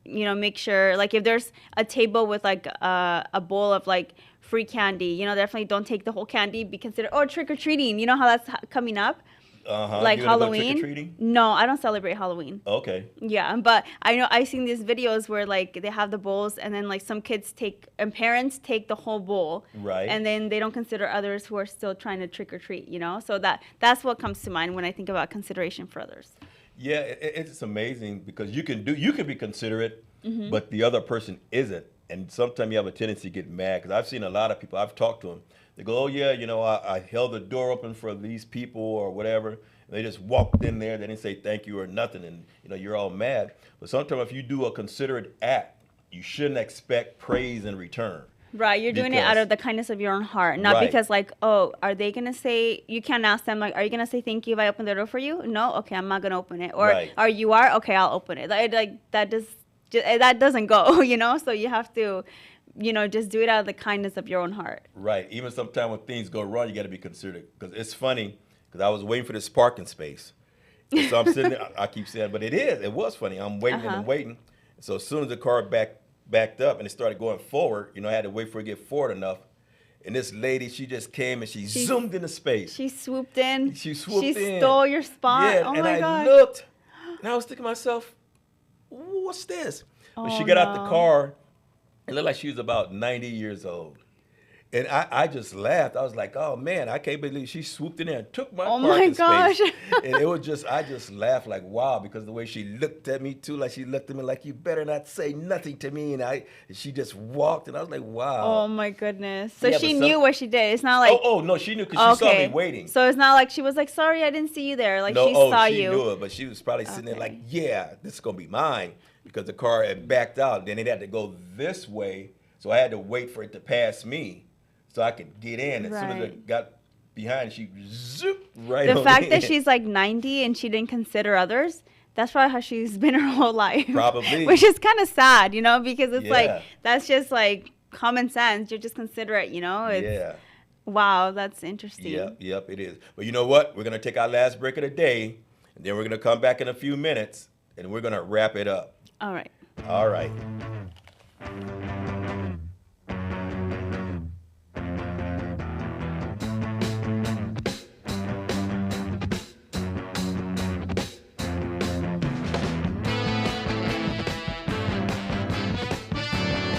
you know, make sure, like, if there's a table with, like, a bowl of, like, free candy, you know, definitely don't take the whole candy. Be considered, trick-or-treating. You know how that's coming up? Like Halloween. No, I don't celebrate Halloween. Okay. Yeah, but I know I've seen these videos where like they have the bowls and then like some kids and parents take the whole bowl. Right. And then they don't consider others who are still trying to trick or treat, you know? So that's what comes to mind when I think about consideration for others. Yeah, it's amazing because you can be considerate, but the other person isn't. And sometimes you have a tendency to get mad because I've seen a lot of people, I've talked to them. They go, oh, yeah, you know, I held the door open for these people or whatever. And they just walked in there. They didn't say thank you or nothing. And, you know, you're all mad. But sometimes if you do a considerate act, you shouldn't expect praise in return. Right. You're doing it out of the kindness of your own heart. Not because like, oh, are they going to say, you can't ask them, like, are you going to say thank you if I open the door for you? No? Okay, I'm not going to open it. Or are you are? Okay, I'll open it. That doesn't go, you know? So you have to, you know, just do it out of the kindness of your own heart. Right. Even sometimes when things go wrong, you got to be considerate. Because it's funny, because I was waiting for this parking space. And so I'm sitting there, I keep saying, but it was funny. I'm waiting and I'm waiting. So as soon as the car backed up and it started going forward, you know, I had to wait for it to get forward enough. And this lady, she just came and she zoomed into space. She swooped in. She stole your spot. Yeah, oh and my God. I looked, and I was thinking to myself, what's this? But she got out the car. It looked like she was about 90 years old. And I just laughed. I was like, oh, man, I can't believe she swooped in there and took my parking space. And it was just, I just laughed like, wow, because the way she looked at me, too, like she looked at me like, you better not say nothing to me. And she just walked, and I was like, wow. Oh, my goodness. So she knew what she did. It's not like. Oh, no, she knew because she saw me waiting. So it's not like she was like, sorry, I didn't see you there. Like, she saw you. No, she knew it, but she was probably sitting there like, yeah, this is going to be mine. Because the car had backed out. Then it had to go this way. So I had to wait for it to pass me so I could get in. As soon as it got behind, she zooped right on the fact in. that she's like 90 and she didn't consider others, that's probably how she's been her whole life. Probably. Which is kind of sad, you know, because it's like, that's just like common sense. You're just considerate, you know? Wow, that's interesting. Yep, it is. But you know what? We're going to take our last break of the day, and then we're going to come back in a few minutes, and we're going to wrap it up. All right. All right.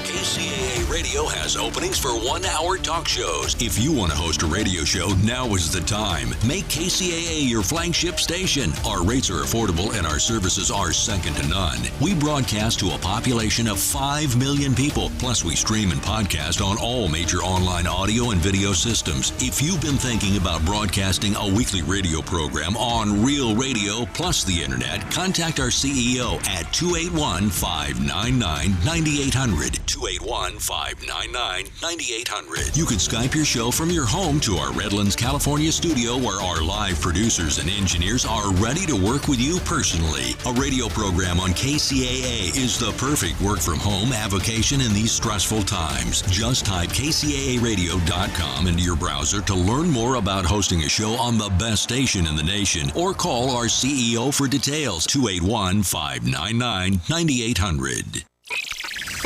KCAA Radio has openings for 1-hour talk shows. If you want to host a radio show, now is the time. Make KCAA your flagship station. Our rates are affordable and our services are second to none. We broadcast to a population of 5 million people. Plus, we stream and podcast on all major online audio and video systems. If you've been thinking about broadcasting a weekly radio program on Real Radio plus the internet, contact our CEO at 281-599-9800. 281-599-9800. You can Skype your show from your home to our Redlands, California studio where our live producers and engineers are ready to work with you personally. A radio program on KCAA is the perfect work from home avocation in these stressful times. Just type kcaaradio.com into your browser to learn more about hosting a show on the best station in the nation or call our CEO for details. 281-599-9800.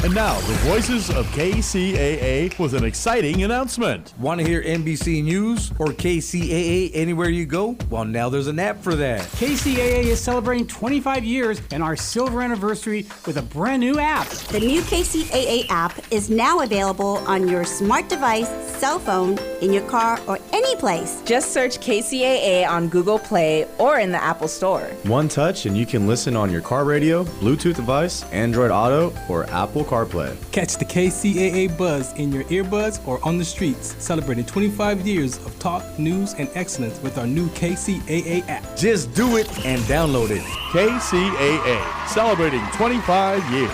And now, the voices of KCAA with an exciting announcement. Want to hear NBC News or KCAA anywhere you go? Well, now there's an app for that. KCAA is celebrating 25 years and our silver anniversary with a brand new app. The new KCAA app is now available on your smart device, cell phone, in your car, or any place. Just search KCAA on Google Play or in the Apple Store. One touch and you can listen on your car radio, Bluetooth device, Android Auto, or Apple CarPlay. CarPlay. Catch the KCAA buzz in your earbuds or on the streets, celebrating 25 years of talk, news, and excellence with our new KCAA app. Just do it and download it. KCAA, celebrating 25 years.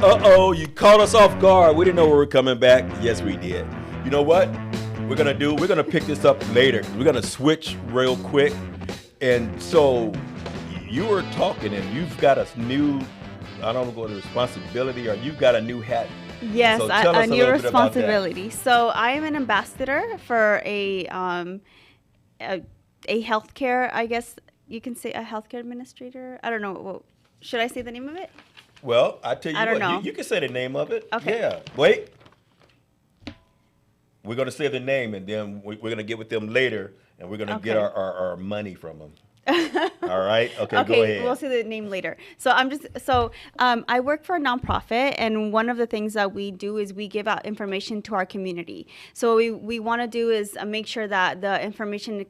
Uh-oh, you caught us off guard. We didn't know we were coming back. Yes, we did. You know what we're gonna pick this up later. We're gonna switch real quick. And so you were talking and you've got a new, I don't know what responsibility, or you've got a new hat. Yes, So tell us a new little bit about that. responsibility. So I am an ambassador for a healthcare, I guess you can say a healthcare administrator. I don't know. Well, should I say the name of it? Well, I tell you I don't what, know. you can say the name of it. Okay. Yeah. Wait. We're going to say the name, and then we're going to get with them later, and we're going to get Okay. our money from them. All right? Okay, go Okay, ahead. we'll say the name later. So I work for a nonprofit, and one of the things that we do is we give out information to our community. So what we want to do is make sure that the information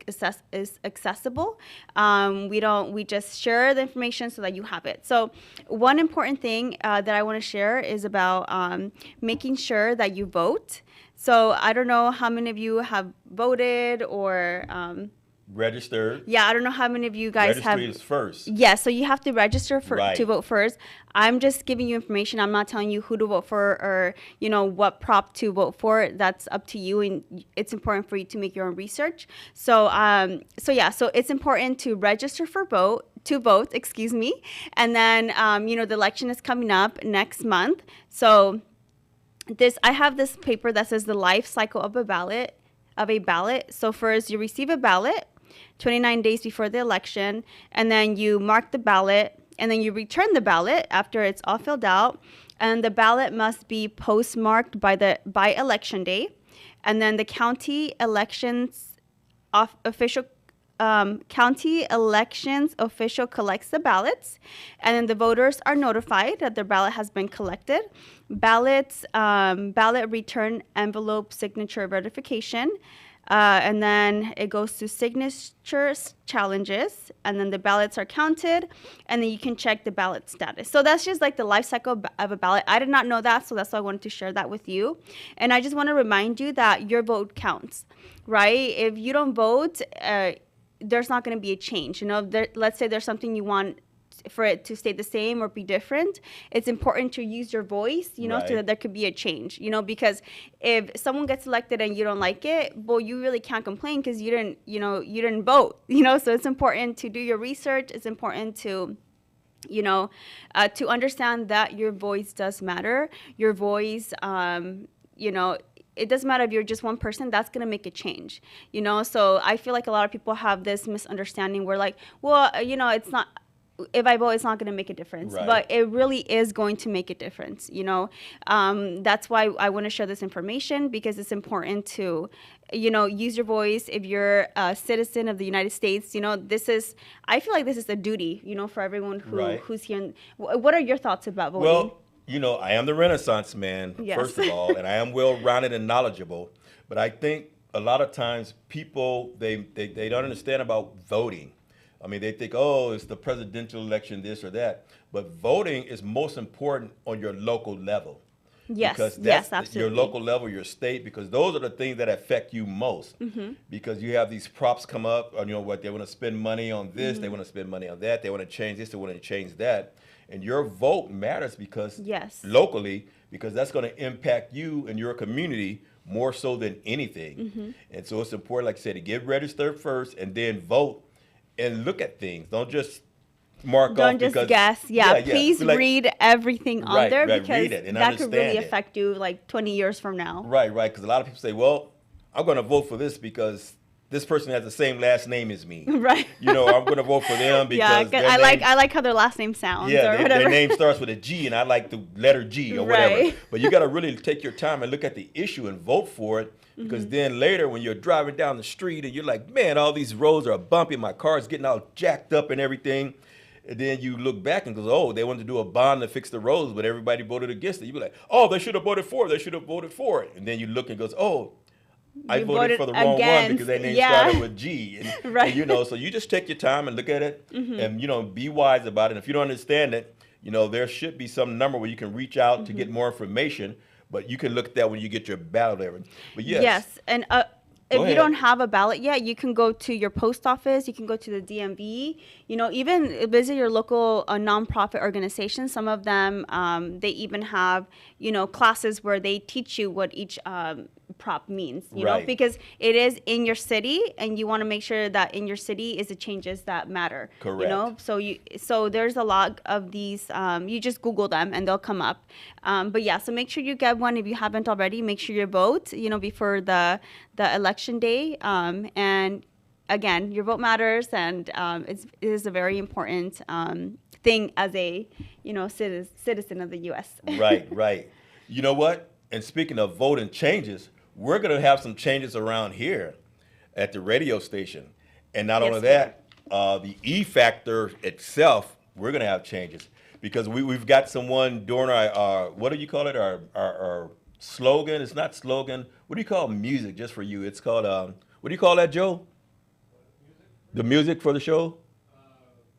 is accessible. We just share the information so that you have it. So one important thing that I want to share is about making sure that you vote. So I don't know how many of you have voted or Registered. yeah, I don't know how many of you guys have. Registry is first. Yeah, so you have to register Right. to vote first. I'm just giving you information. I'm not telling you who to vote for or what prop to vote for. That's up to you, and it's important for you to make your own research. So so it's important to register to vote. Excuse me, and then the election is coming up next month. So I have this paper that says the life cycle of a ballot. So first you receive a ballot 29 days before the election, and then you mark the ballot, and then you return the ballot after it's all filled out, and the ballot must be postmarked by election day, and then the county elections official collects the ballots, and then the voters are notified that their ballot has been collected. Ballot return envelope signature verification, and then it goes to signatures challenges, and then the ballots are counted, and then you can check the ballot status. So that's just like the life cycle of a ballot. I did not know that, so that's why I wanted to share that with you. And I just want to remind you that your vote counts, right? If you don't vote, there's not going to be a change. Let's say there's something you want for it to stay the same or be different. It's important to use your voice, Right. so that there could be a change, because if someone gets elected and you don't like it, well, you really can't complain because you didn't vote, so it's important to do your research. It's important to to understand that your voice does matter. Your voice, it doesn't matter if you're just one person, that's going to make a change, So I feel like a lot of people have this misunderstanding where like, well, it's not, if I vote, it's not going to make a difference. Right. But it really is going to make a difference, That's why I want to share this information, because it's important to, use your voice. If you're a citizen of the United States, I feel like this is a duty, for everyone Right. who's here. What are your thoughts about voting? Well, I am the Renaissance man, Yes. first of all, and I am well-rounded and knowledgeable. But I think a lot of times people, they don't understand about voting. I mean, they think, oh, it's the presidential election, this or that. But voting is most important on your local level. Yes, Because yes, that's absolutely. your local level, your state, because those are the things that affect you most. Mhm. Because you have these props come up, or what they want to spend money on this, they Mhm. want to spend money on that, they want to change this, they want to change that. And your vote matters because Yes. locally, because that's going to impact you and your community more so than anything. Mhm. And so it's important, like I said, to get registered first and then vote and look at things. Don't just mark off Don't just because guess. Yeah, Be please like- read everything on Right, there, right, because read it and that could really understand it. affect you like 20 years from now. Right, because a lot of people say, well, I'm going to vote for this because this person has the same last name as me. Right. I'm going to vote for them because Yeah, 'cause their I name- like how their last name sounds yeah, or whatever. their name starts with a G, and I like the letter G or whatever. Right. But you got to really take your time and look at the issue and vote for it, because Mhm. then later when you're driving down the street and you're like, man, all these roads are bumpy, my car's getting all jacked up and everything. And then you look back and goes, oh, they wanted to do a bond to fix the roads, but everybody voted against it. You be like, oh, they should have voted for it. They should have voted for it. And then you look and goes, oh, I voted for the wrong one because their name started with G. And, right. and, so you just take your time and look at it and, be wise about it. And if you don't understand it, there should be some number where you can reach out to get more information, but you can look at that when you get your ballot there. But yes. And if you don't have a ballot yet, you can go to your post office, you can go to the DMV, even visit your local nonprofit organizations. Some of them, they even have, classes where they teach you what each prop means, you know, because it is in your city and you want to make sure that in your city is the changes that matter. Correct. So there's a lot of these, you just Google them and they'll come up. But yeah, so make sure you get one if you haven't already. Make sure you vote, before the election day. And again, your vote matters, and it is a very important thing as a citizen of the U.S. Right. You know what? And speaking of voting changes, we're going to have some changes around here at the radio station. And not only that, the E Factor itself, we're going to have changes because we've got someone doing our what do you call it? Our slogan. It's not slogan. What do you call music just for you? It's called, what do you call that, Joe? The music for the show?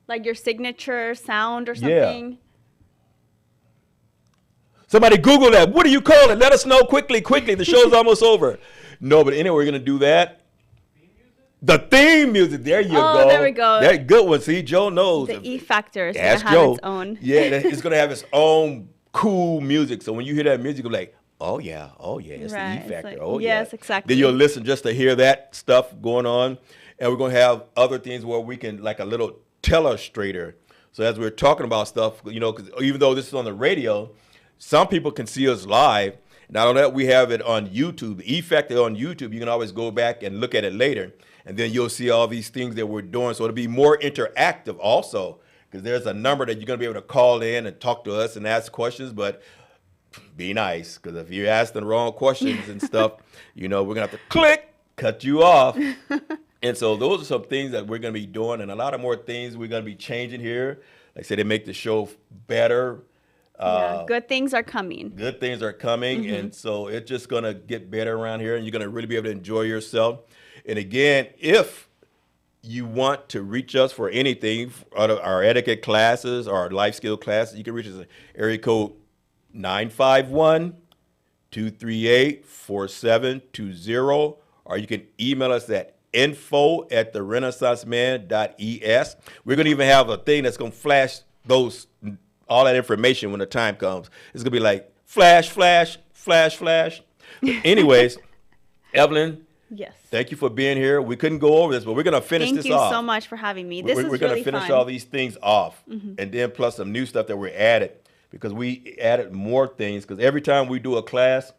Like your signature sound or something? Yeah. Somebody Google that. What do you call it? Let us know quickly. The show's almost over. No, but anyway, we're going to do that. The theme music. There you go. Oh, there we go. That good one. See, Joe knows. The E Factor is going Ask to have Joe. its own. Yeah, it's going to have its own cool music. So when you hear that music, you're like, oh, yeah, it's the E Factor. Like, yes, exactly. Then you'll listen just to hear that stuff going on. And we're going to have other things where we can, like a little telestrator. So as we're talking about stuff, because even though this is on the radio, some people can see us live. Not only that, we have it on YouTube. The E Factor on YouTube, you can always go back and look at it later. And then you'll see all these things that we're doing. So it'll be more interactive also, because there's a number that you're going to be able to call in and talk to us and ask questions. But be nice, because if you ask the wrong questions and stuff, we're going to have to cut you off. And so those are some things that we're going to be doing, and a lot of more things we're going to be changing here. Like I said, they make the show better. Good things are coming. Good things are coming, and so it's just going to get better around here, and you're going to really be able to enjoy yourself. And again, if you want to reach us for anything, our etiquette classes or our life skill classes, you can reach us at area code 951-238-4720, or you can email us at info@therenaissanceman.es. We're going to even have a thing that's going to flash all that information when the time comes. It's going to be like flash. But anyways, Evelyn. Yes. Thank you for being here. We couldn't go over this, but we're going to finish this off. Thank you so much for having me. This is we're going to finish all these things off, and then plus some new stuff that we added, because we added more things. Because every time we do a class,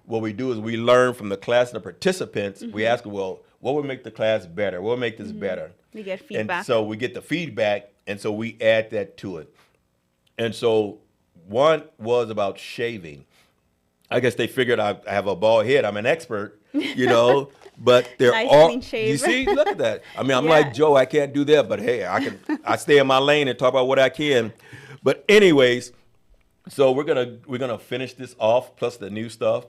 what we do is we learn from the class and the participants. We ask them, well, what would make the class better? What would make this better? We get feedback. And so we get the feedback, and so we add that to it. And so one was about shaving. I guess they figured I have a bald head. I'm an expert, but they're nice all, clean shave. you see, look at that. I mean, I'm like Joe, I can't do that, but hey, I stay in my lane and talk about what I can. But anyways, so we're gonna finish this off, plus the new stuff.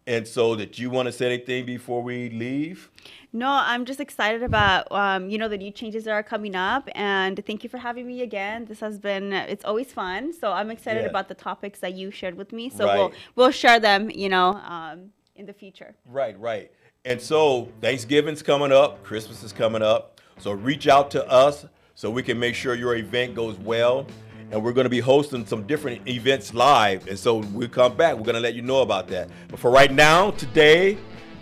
And so that you want to say anything before we leave? No, I'm just excited about, the new changes that are coming up. And thank you for having me again. This has been, it's always fun. So I'm excited about the topics that you shared with me. So we'll share them, in the future. Right. And so Thanksgiving's coming up. Christmas is coming up. So reach out to us so we can make sure your event goes well. And we're going to be hosting some different events live. And so we'll come back. We're going to let you know about that. But for right now, today,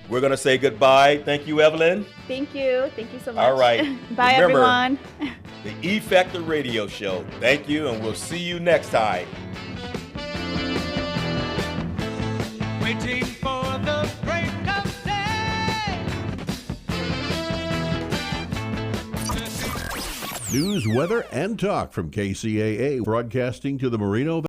we're going to say goodbye. Thank you, Evelyn. Thank you. Thank you so much. All right. Bye, Remember, everyone. The E Factor Radio Show. Thank you, and we'll see you next time. Waiting for the break of day. News, weather, and talk from KCAA, broadcasting to the Merino